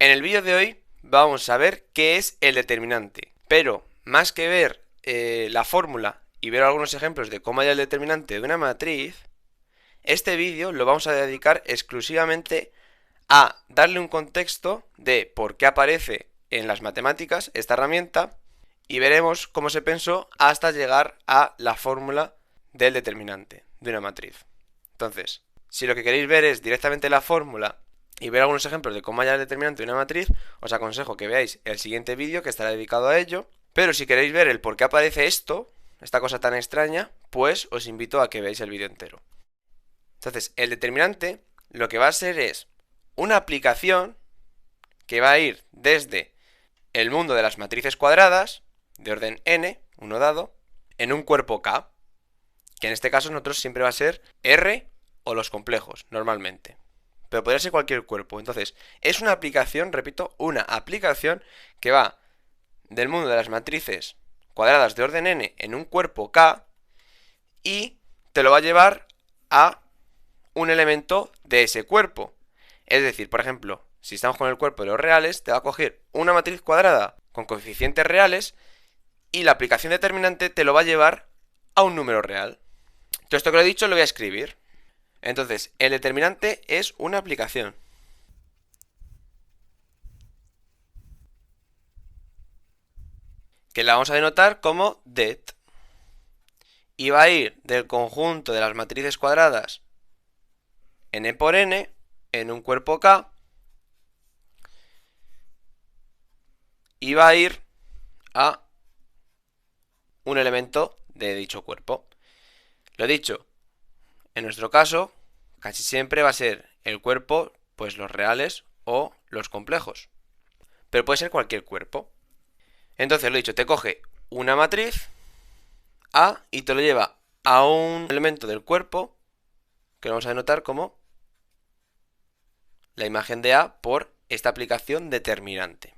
En el vídeo de hoy vamos a ver qué es el determinante, pero más que ver la fórmula y ver algunos ejemplos de cómo hallar el determinante de una matriz, este vídeo lo vamos a dedicar exclusivamente a darle un contexto de por qué aparece en las matemáticas esta herramienta y veremos cómo se pensó hasta llegar a la fórmula del determinante de una matriz. Entonces, si lo que queréis ver es directamente la fórmula y ver algunos ejemplos de cómo hallar el determinante de una matriz, os aconsejo que veáis el siguiente vídeo que estará dedicado a ello. Pero si queréis ver el por qué aparece esto, esta cosa tan extraña, pues os invito a que veáis el vídeo entero. Entonces, el determinante lo que va a ser es una aplicación que va a ir desde el mundo de las matrices cuadradas, de orden n, uno dado, en un cuerpo K, que en este caso nosotros siempre va a ser R o los complejos, normalmente. Pero podría ser cualquier cuerpo. Entonces, es una aplicación, repito, una aplicación que va del mundo de las matrices cuadradas de orden n en un cuerpo K y te lo va a llevar a un elemento de ese cuerpo. Es decir, por ejemplo, si estamos con el cuerpo de los reales, te va a coger una matriz cuadrada con coeficientes reales y la aplicación determinante te lo va a llevar a un número real. Todo esto que lo he dicho lo voy a escribir. Entonces, el determinante es una aplicación que la vamos a denotar como det y va a ir del conjunto de las matrices cuadradas n por n en un cuerpo K y va a ir a un elemento de dicho cuerpo. Lo dicho, en nuestro caso, casi siempre va a ser el cuerpo, pues los reales o los complejos. Pero puede ser cualquier cuerpo. Entonces, lo dicho, te coge una matriz A y te lo lleva a un elemento del cuerpo que lo vamos a denotar como la imagen de A por esta aplicación determinante.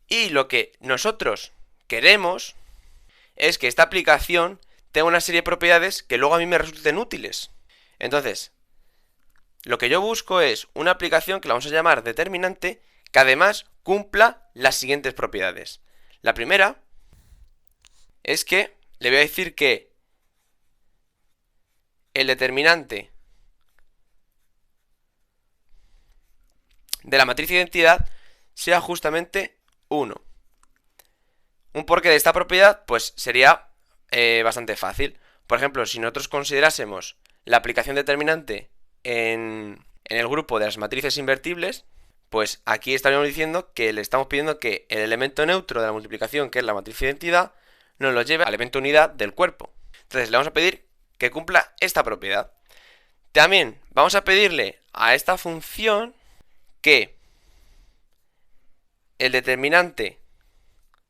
Y lo que nosotros queremos es que esta aplicación tenga una serie de propiedades que luego a mí me resulten útiles. Entonces, lo que yo busco es una aplicación que la vamos a llamar determinante que además cumpla las siguientes propiedades. La primera es que le voy a decir que el determinante de la matriz de identidad sea justamente 1. Un porqué de esta propiedad pues sería bastante fácil. Por ejemplo, si nosotros considerásemos la aplicación determinante en el grupo de las matrices invertibles, pues aquí estaríamos diciendo que le estamos pidiendo que el elemento neutro de la multiplicación, que es la matriz de identidad, nos lo lleve al elemento unidad del cuerpo. Entonces le vamos a pedir que cumpla esta propiedad. También vamos a pedirle a esta función que el determinante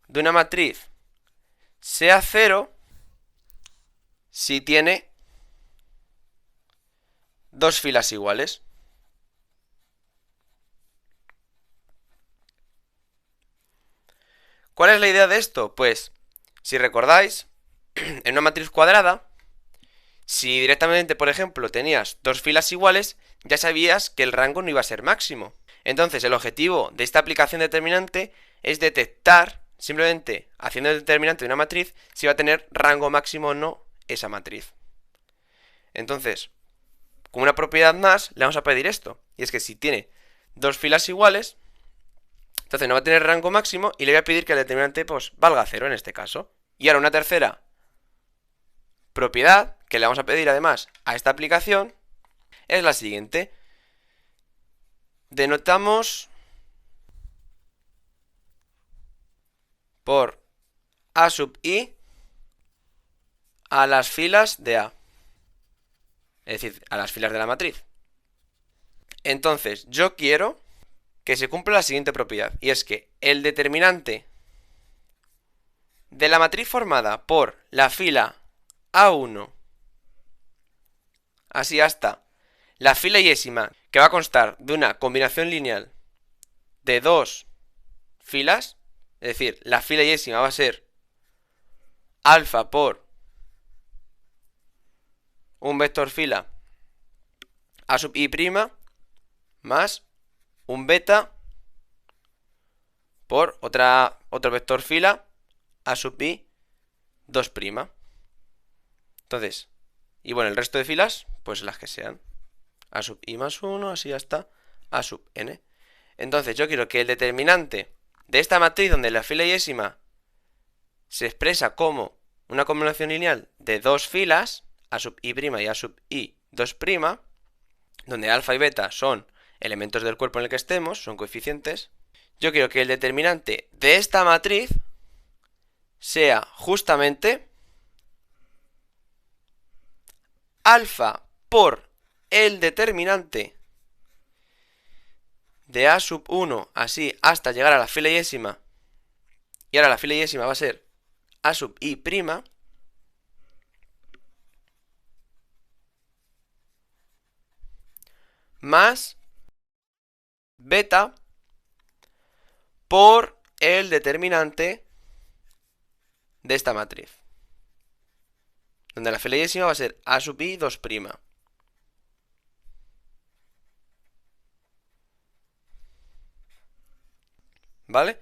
de una matriz sea 0 si tiene dos filas iguales. ¿Cuál es la idea de esto? Pues, si recordáis, en una matriz cuadrada, si directamente, por ejemplo, tenías dos filas iguales, ya sabías que el rango no iba a ser máximo. Entonces, el objetivo de esta aplicación determinante es detectar, simplemente haciendo el determinante de una matriz, si va a tener rango máximo o no esa matriz. Entonces, como una propiedad más, le vamos a pedir esto. Y es que si tiene dos filas iguales, entonces no va a tener rango máximo y le voy a pedir que el determinante pues valga 0 en este caso. Y ahora una tercera propiedad que le vamos a pedir además a esta aplicación es la siguiente. Denotamos por A sub i a las filas de A. Es decir, a las filas de la matriz. Entonces, yo quiero que se cumpla la siguiente propiedad. Y es que el determinante de la matriz formada por la fila A1 así hasta la fila yésima, que va a constar de una combinación lineal de dos filas, es decir, la fila yésima va a ser alfa por un vector fila A sub i' más un beta por otro vector fila a sub i 2'. Entonces, y bueno, el resto de filas, pues las que sean. A sub i más 1, así hasta a sub n. Entonces yo quiero que el determinante de esta matriz donde la fila y se expresa como una combinación lineal de dos filas, a sub i' y a sub i 2', donde alfa y beta son elementos del cuerpo en el que estemos, son coeficientes. Yo quiero que el determinante de esta matriz sea justamente alfa por el determinante de a sub 1, así hasta llegar a la fila y. Y ahora la fila y va a ser a sub i', más beta por el determinante de esta matriz, donde la fila y va a ser a sub i 2'. ¿Vale?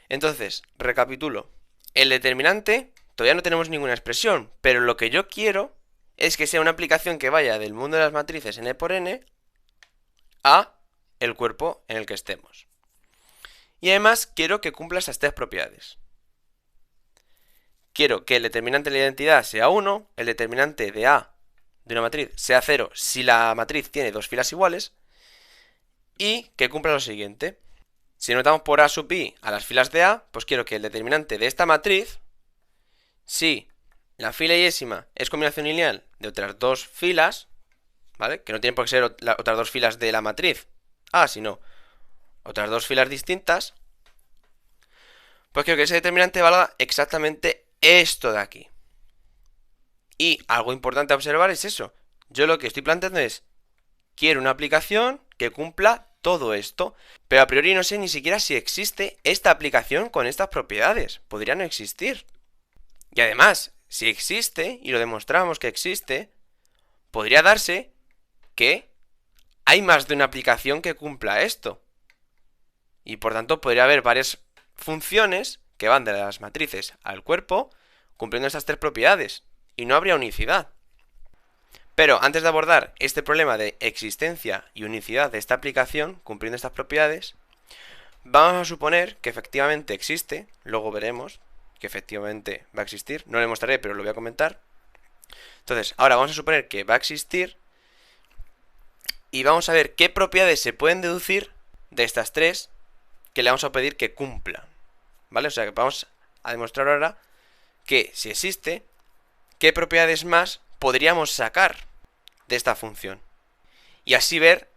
Entonces, recapitulo. El determinante, todavía no tenemos ninguna expresión, pero lo que yo quiero es que sea una aplicación que vaya del mundo de las matrices n por n a el cuerpo en el que estemos. Y además quiero que cumpla estas tres propiedades. Quiero que el determinante de la identidad sea 1, el determinante de A de una matriz sea 0 si la matriz tiene dos filas iguales, y que cumpla lo siguiente. Si notamos por a sub i a las filas de A, pues quiero que el determinante de esta matriz, si la fila y es combinación lineal de otras dos filas, ¿vale? Que no tienen por qué ser otras dos filas de la matriz A, sino otras dos filas distintas, pues quiero que ese determinante valga exactamente esto de aquí. Y algo importante a observar es eso. Yo lo que estoy planteando es, quiero una aplicación que cumpla todo esto, pero a priori no sé ni siquiera si existe esta aplicación con estas propiedades. Podría no existir. Y además, si existe, y lo demostramos que existe, podría darse que hay más de una aplicación que cumpla esto. Y por tanto podría haber varias funciones que van de las matrices al cuerpo cumpliendo estas tres propiedades. Y no habría unicidad. Pero antes de abordar este problema de existencia y unicidad de esta aplicación cumpliendo estas propiedades, vamos a suponer que efectivamente existe, luego veremos que efectivamente va a existir, no lo demostraré pero lo voy a comentar. Entonces, ahora vamos a suponer que va a existir y vamos a ver qué propiedades se pueden deducir de estas tres que le vamos a pedir que cumpla, ¿vale? O sea que vamos a demostrar ahora que si existe, qué propiedades más podríamos sacar de esta función y así ver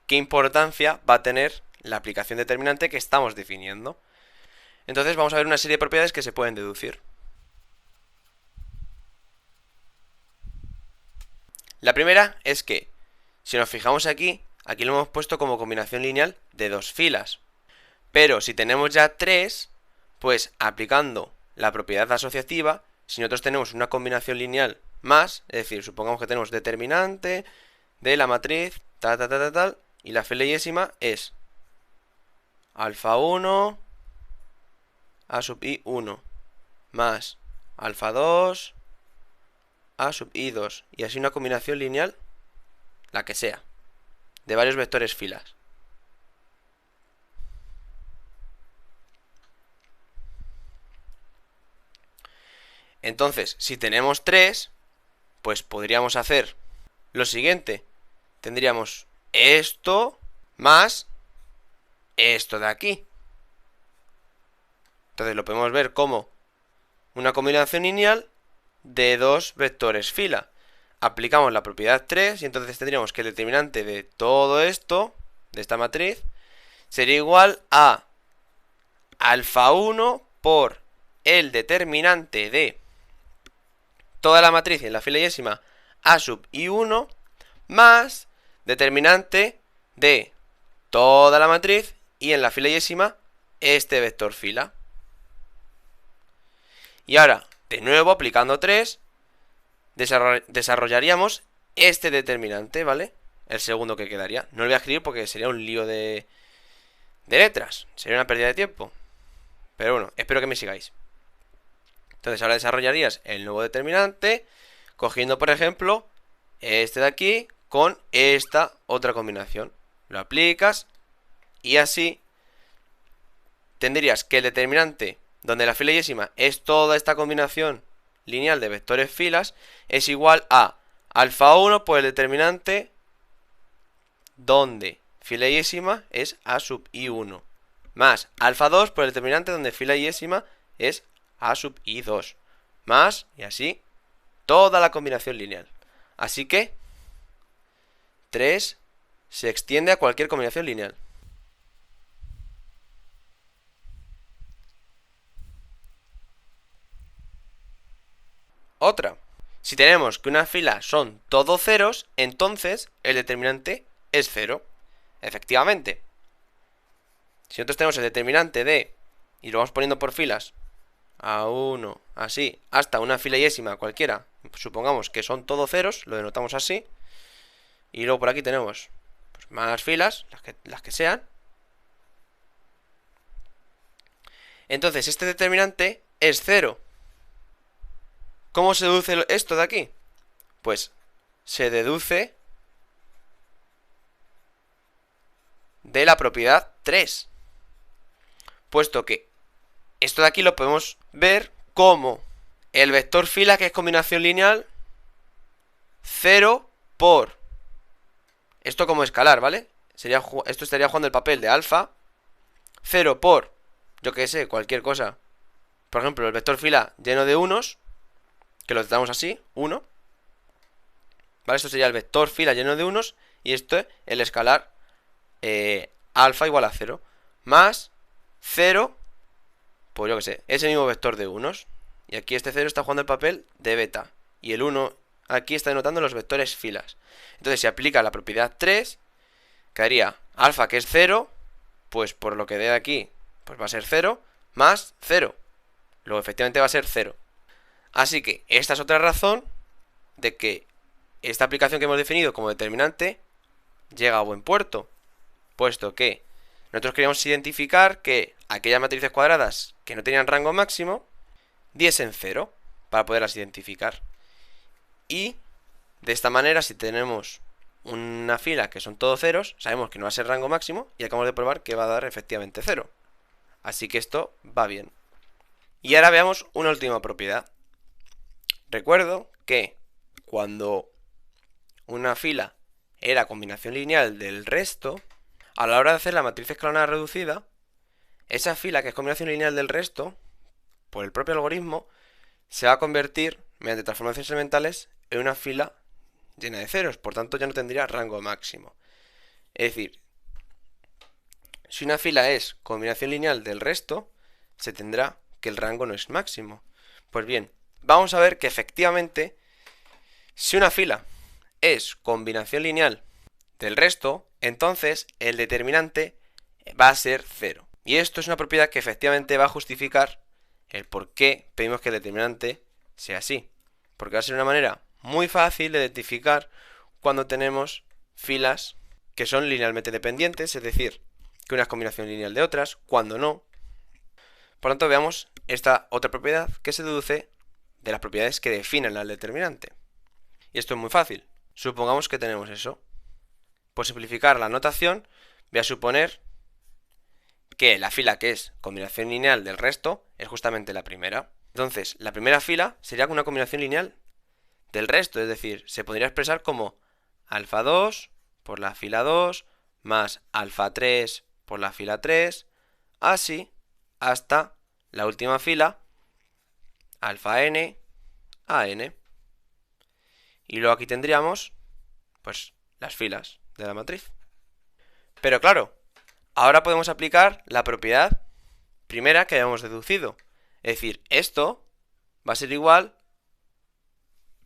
qué importancia va a tener la aplicación determinante que estamos definiendo. Entonces vamos a ver una serie de propiedades que se pueden deducir. La primera es que, si nos fijamos aquí lo hemos puesto como combinación lineal de dos filas, pero si tenemos ya tres, pues aplicando la propiedad asociativa, si nosotros tenemos una combinación lineal más, es decir, supongamos que tenemos determinante de la matriz tal, y la fila y es alfa 1 a sub i 1 más alfa 2 a sub i 2, y así una combinación lineal, la que sea, de varios vectores filas. Entonces, si tenemos 3, pues podríamos hacer lo siguiente. Tendríamos esto más esto de aquí. Entonces lo podemos ver como una combinación lineal de dos vectores fila. Aplicamos la propiedad 3 y entonces tendríamos que el determinante de todo esto, de esta matriz, sería igual a alfa 1 por el determinante de toda la matriz en la fila y a sub i1 más determinante de toda la matriz y en la fila y este vector fila. Y ahora, de nuevo, aplicando 3, desarrollaríamos este determinante, ¿vale? El segundo que quedaría. No lo voy a escribir porque sería un lío de letras, sería una pérdida de tiempo. Pero bueno, espero que me sigáis. Entonces ahora desarrollarías el nuevo determinante cogiendo, por ejemplo, este de aquí con esta otra combinación. Lo aplicas y así tendrías que el determinante donde la fila yésima es toda esta combinación lineal de vectores filas es igual a alfa 1 por el determinante donde fila yésima es a sub i1 más alfa 2 por el determinante donde fila yésima es a sub i2 más y así toda la combinación lineal. Así que 3 se extiende a cualquier combinación lineal. Otra. Si tenemos que una fila son todos ceros, entonces el determinante es 0. Efectivamente. Si nosotros tenemos el determinante de, y lo vamos poniendo por filas, A1, así, hasta una fila yésima cualquiera, supongamos que son todos ceros, lo denotamos así, y luego por aquí tenemos pues, más filas, las que sean. Entonces este determinante es 0. ¿Cómo se deduce esto de aquí? Pues se deduce de la propiedad 3. Puesto que esto de aquí lo podemos ver como el vector fila, que es combinación lineal, 0 por... Esto como escalar, ¿vale? Esto estaría jugando el papel de alfa. 0 por, yo que sé, cualquier cosa. Por ejemplo, el vector fila lleno de unos, que lo tratamos así, 1. ¿Vale? Esto sería el vector fila lleno de unos. Y esto es el escalar alfa igual a 0. Más 0, pues yo que sé, ese mismo vector de unos. Y aquí este 0 está jugando el papel de beta. Y el 1 aquí está denotando los vectores filas. Entonces, si aplica la propiedad 3, quedaría alfa, que es 0, pues por lo que dé aquí, pues va a ser 0, más 0. Luego, efectivamente, va a ser 0. Así que esta es otra razón de que esta aplicación que hemos definido como determinante llega a buen puerto. Puesto que nosotros queríamos identificar que aquellas matrices cuadradas que no tenían rango máximo diesen 0 para poderlas identificar. Y de esta manera, si tenemos una fila que son todos ceros, sabemos que no va a ser rango máximo y acabamos de probar que va a dar efectivamente 0. Así que esto va bien. Y ahora veamos una última propiedad. Recuerdo que cuando una fila era combinación lineal del resto, a la hora de hacer la matriz escalonada reducida, esa fila que es combinación lineal del resto, por el propio algoritmo, se va a convertir, mediante transformaciones elementales, en una fila llena de ceros. Por tanto, ya no tendría rango máximo. Es decir, si una fila es combinación lineal del resto, se tendrá que el rango no es máximo. Pues bien, vamos a ver que efectivamente, si una fila es combinación lineal del resto, entonces el determinante va a ser 0. Y esto es una propiedad que efectivamente va a justificar el por qué pedimos que el determinante sea así. Porque va a ser una manera muy fácil de identificar cuando tenemos filas que son linealmente dependientes, es decir, que una es combinación lineal de otras, cuando no. Por lo tanto, veamos esta otra propiedad que se deduce de las propiedades que definen al determinante. Y esto es muy fácil. Supongamos que tenemos eso. Por simplificar la notación, voy a suponer que la fila que es combinación lineal del resto es justamente la primera. Entonces, la primera fila sería una combinación lineal del resto, es decir, se podría expresar como alfa 2 por la fila 2 más alfa 3 por la fila 3, así hasta la última fila, alfa n a n. Y luego aquí tendríamos, pues, las filas de la matriz. Pero claro, ahora podemos aplicar la propiedad primera que habíamos deducido. Es decir, esto va a ser igual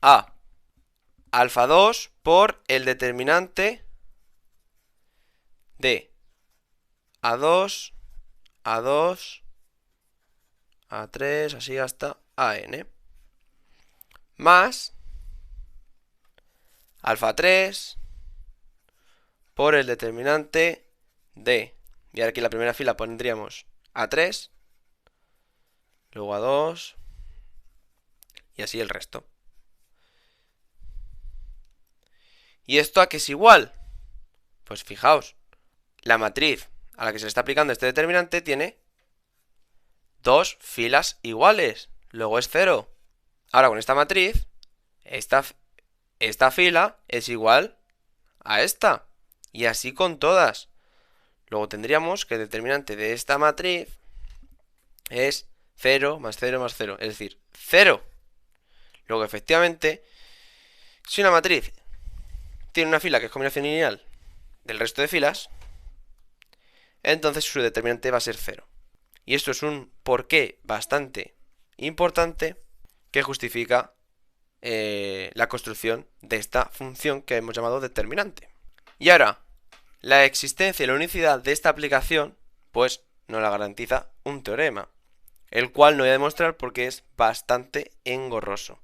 a alfa 2 por el determinante de A2, A2, A3, así hasta AN. Más alfa 3 por el determinante de, y ahora aquí en la primera fila pondríamos A3, luego a 2 y así el resto. ¿Y esto a qué es igual? Pues fijaos, la matriz a la que se le está aplicando este determinante tiene dos filas iguales, luego es 0. Ahora con esta matriz, esta fila es igual a esta, y así con todas. Luego tendríamos que el determinante de esta matriz es 0 más 0 más 0, es decir, 0. Luego efectivamente, si una matriz tiene una fila que es combinación lineal del resto de filas, entonces su determinante va a ser 0. Y esto es un porqué bastante importante que justifica la construcción de esta función que hemos llamado determinante. Y ahora, la existencia y la unicidad de esta aplicación, pues nos la garantiza un teorema, el cual no voy a demostrar porque es bastante engorroso.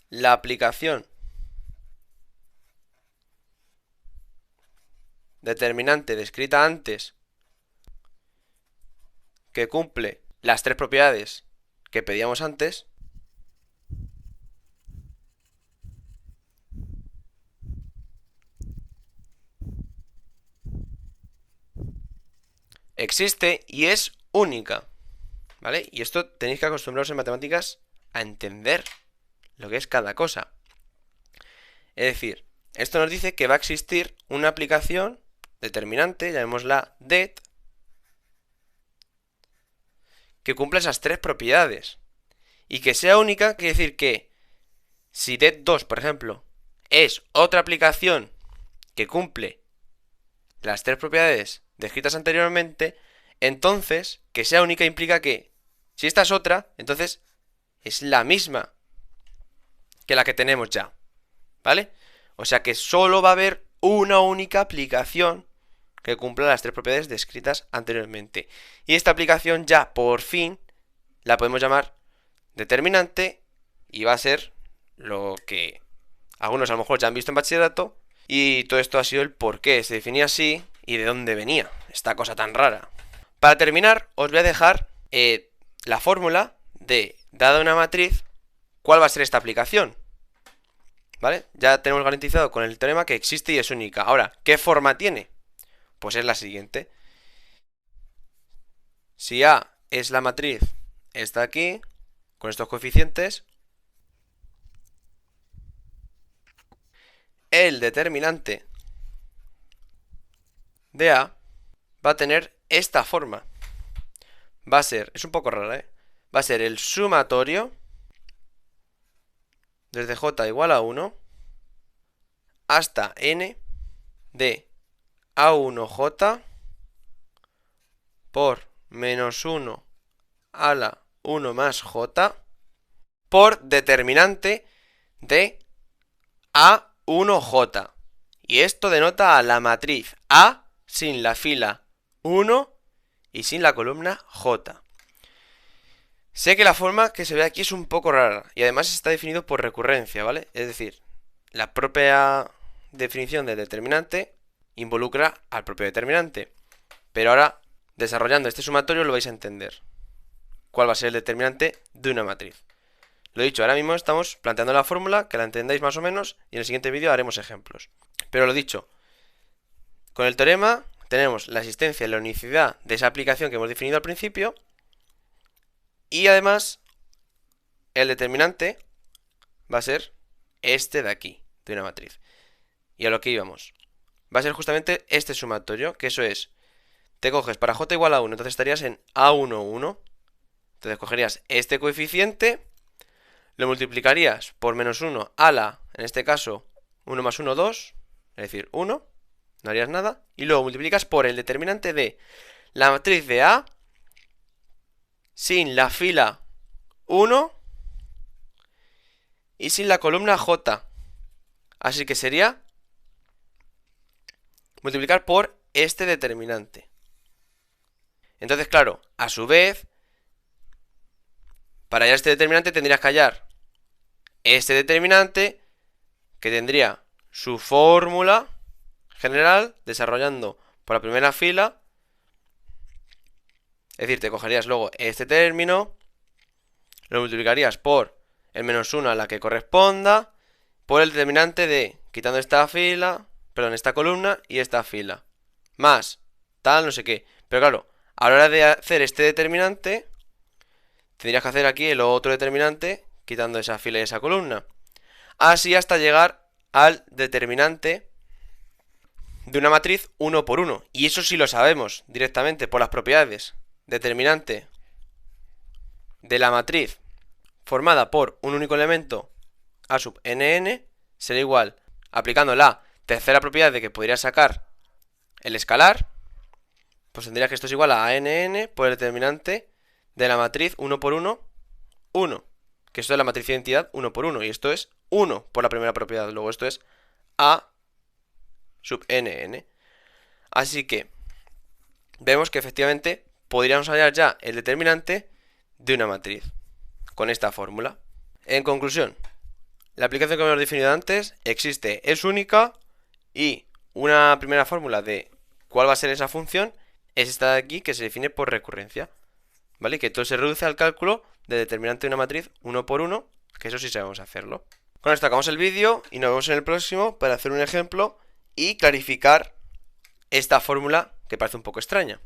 La aplicación determinante descrita antes, que cumple las tres propiedades que pedíamos antes, existe y es única, ¿vale? Y esto tenéis que acostumbraros en matemáticas a entender lo que es cada cosa. Es decir, esto nos dice que va a existir una aplicación determinante, llamémosla det, que cumpla esas tres propiedades. Y que sea única quiere decir que si det2, por ejemplo, es otra aplicación que cumple las tres propiedades descritas anteriormente, entonces que sea única implica que si esta es otra, entonces es la misma que la que tenemos ya, ¿vale? O sea que solo va a haber una única aplicación que cumpla las tres propiedades descritas anteriormente. Y esta aplicación ya, por fin, la podemos llamar determinante y va a ser lo que algunos a lo mejor ya han visto en bachillerato. Y todo esto ha sido el por qué se definía así y de dónde venía esta cosa tan rara. Para terminar, os voy a dejar la fórmula de, dada una matriz, cuál va a ser esta aplicación. ¿Vale? Ya tenemos garantizado con el teorema que existe y es única. Ahora, ¿qué forma tiene? Pues es la siguiente. Si A es la matriz, está aquí, con estos coeficientes, el determinante de A va a tener esta forma. Va a ser, es un poco rara, va a ser el sumatorio desde j igual a 1 hasta n de a1j por menos 1 a la 1 más j por determinante de a1j. Y esto denota a la matriz A sin la fila 1 y sin la columna j. Sé que la forma que se ve aquí es un poco rara y además está definido por recurrencia, ¿vale? Es decir, la propia definición del determinante involucra al propio determinante. Pero ahora, desarrollando este sumatorio, lo vais a entender. ¿Cuál va a ser el determinante de una matriz? Lo dicho, ahora mismo estamos planteando la fórmula, que la entendáis más o menos, y en el siguiente vídeo haremos ejemplos. Pero lo dicho, con el teorema tenemos la existencia y la unicidad de esa aplicación que hemos definido al principio, y además el determinante va a ser este de aquí, de una matriz. Y a lo que íbamos, va a ser justamente este sumatorio, que eso es, te coges para j igual a 1, entonces estarías en a1, 1. Entonces cogerías este coeficiente, lo multiplicarías por menos 1 a la, en este caso, 1 más 1, 2, es decir, 1, no harías nada, y luego multiplicas por el determinante de la matriz de A sin la fila 1 y sin la columna j. Así que sería multiplicar por este determinante. Entonces, claro, a su vez, para hallar este determinante tendrías que hallar este determinante que tendría su fórmula general desarrollando por la primera fila Es decir, te cogerías luego este término, lo multiplicarías por el menos 1 a la que corresponda, por el determinante de, quitando esta fila, perdón, esta columna y esta fila, más tal, no sé qué. Pero claro, a la hora de hacer este determinante, tendrías que hacer aquí el otro determinante, quitando esa fila y esa columna. Así hasta llegar al determinante de una matriz 1 por 1. Y eso sí lo sabemos directamente por las propiedades. Determinante de la matriz formada por un único elemento a sub nn será igual, aplicando la tercera propiedad de que podría sacar el escalar, pues tendría que esto es igual a nn por el determinante de la matriz 1 por 1, 1. Que esto es la matriz de identidad 1 por 1. Y esto es 1 por la primera propiedad. Luego esto es a sub nn. Así que vemos que efectivamente podríamos hallar ya el determinante de una matriz con esta fórmula. En conclusión, la aplicación que hemos definido antes existe, es única, y una primera fórmula de cuál va a ser esa función es esta de aquí, que se define por recurrencia, ¿vale? Que todo se reduce al cálculo de determinante de una matriz 1 por 1, que eso sí sabemos hacerlo. Con esto acabamos el vídeo y nos vemos en el próximo para hacer un ejemplo y clarificar esta fórmula que parece un poco extraña.